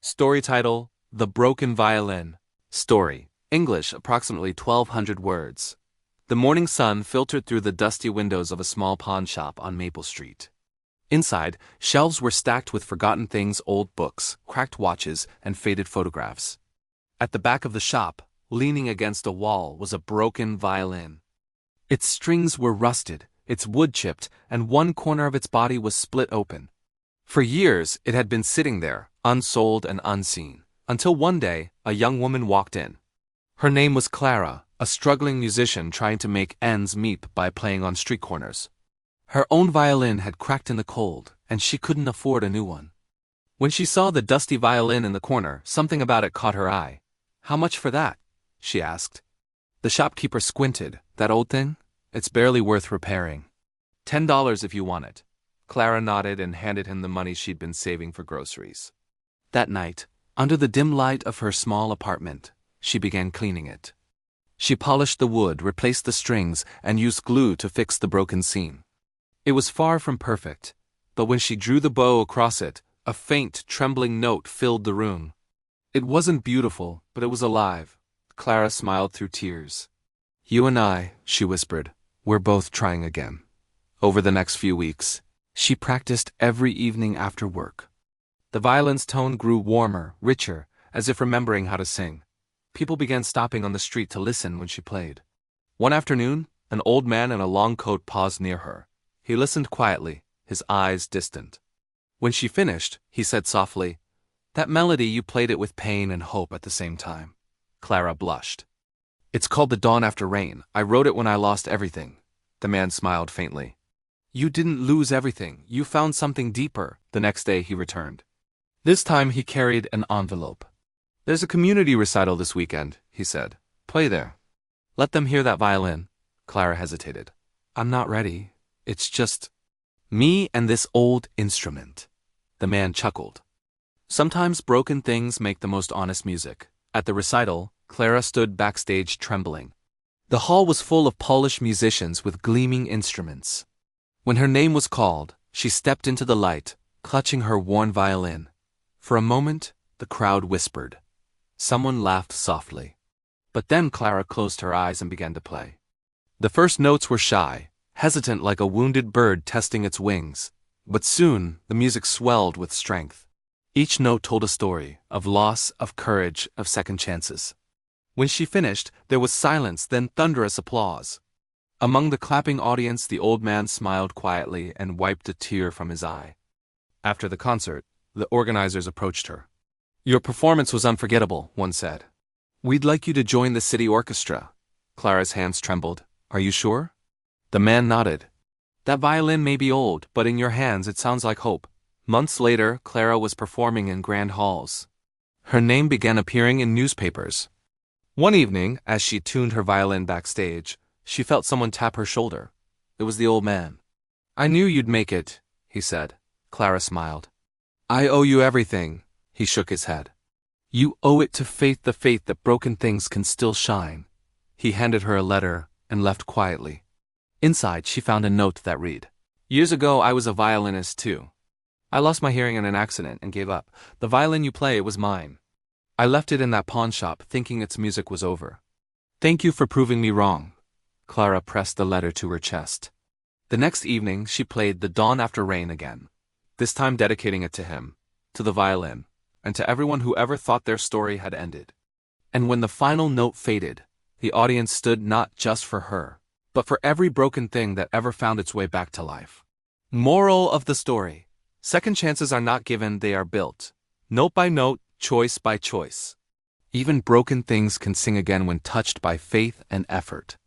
Story title: The Broken Violin. Story. English, approximately 1,200 words. The morning sun filtered through the dusty windows of a small pawn shop on Maple Street. Inside, shelves were stacked with forgotten things, old books, cracked watches, and faded photographs. At the back of the shop, leaning against a wall, was a broken violin. Its strings were rusted, its wood chipped, and one corner of its body was split open. For years, it had been sitting there, unsold and unseen, until one day, a young woman walked in. Her name was Clara, a struggling musician trying to make ends meet by playing on street corners. Her own violin had cracked in the cold, and she couldn't afford a new one. When she saw the dusty violin in the corner, something about it caught her eye. "How much for that?" she asked. The shopkeeper squinted. "That old thing? It's barely worth repairing. $10 if you want it." Clara nodded and handed him the money she'd been saving for groceries. That night, under the dim light of her small apartment, she began cleaning it. She polished the wood, replaced the strings, and used glue to fix the broken seam. It was far from perfect, but when she drew the bow across it, a faint, trembling note filled the room. It wasn't beautiful, but it was alive. Clara smiled through tears. "You and I," she whispered, "we're both trying again." Over the next few weeks, she practiced every evening after work. The violin's tone grew warmer, richer, as if remembering how to sing. People began stopping on the street to listen when she played. One afternoon, an old man in a long coat paused near her. He listened quietly, his eyes distant. When she finished, he said softly, "That melody, you played it with pain and hope at the same time." Clara blushed. "It's called The Dawn After Rain. I wrote it when I lost everything." The man smiled faintly. "You didn't lose everything. You found something deeper." The next day he returned. This time he carried an envelope. "There's a community recital this weekend," he said. "Play there." "Let them hear that violin." Clara hesitated. "I'm not ready. It's just me and this old instrument." The man chuckled. Sometimes broken things make the most honest music. At the recital, Clara stood backstage trembling. The hall was full of polished musicians with gleaming instruments. When her name was called, she stepped into the light, clutching her worn violin. For a moment, the crowd whispered. Someone laughed softly. But then Clara closed her eyes and began to play. The first notes were shy, hesitant like a wounded bird testing its wings. But soon, the music swelled with strength. Each note told a story, of loss, of courage, of second chances. When she finished, there was silence, then thunderous applause. Among the clapping audience, the old man smiled quietly and wiped a tear from his eye. After the concert, the organizers approached her. "Your performance was unforgettable," one said. "We'd like you to join the city orchestra." Clara's hands trembled. "Are you sure?" The man nodded. "That violin may be old, but in your hands it sounds like hope." Months later, Clara was performing in grand halls. Her name began appearing in newspapers. One evening, as she tuned her violin backstage, she felt someone tap her shoulder. It was the old man. "I knew you'd make it," he said. Clara smiled. "I owe you everything." He shook his head. "You owe it to faith, the faith that broken things can still shine." He handed her a letter and left quietly. Inside, she found a note that read, "Years ago, I was a violinist too. I lost my hearing in an accident and gave up. The violin you play was mine. I left it in that pawn shop thinking its music was over. Thank you for proving me wrong." Clara pressed the letter to her chest. The next evening, she played The Dawn After Rain again, this time dedicating it to him, to the violin, and to everyone who ever thought their story had ended. And when the final note faded, the audience stood not just for her, but for every broken thing that ever found its way back to life. Moral of the story: second chances are not given, they are built. Note by note, choice by choice. Even broken things can sing again when touched by faith and effort.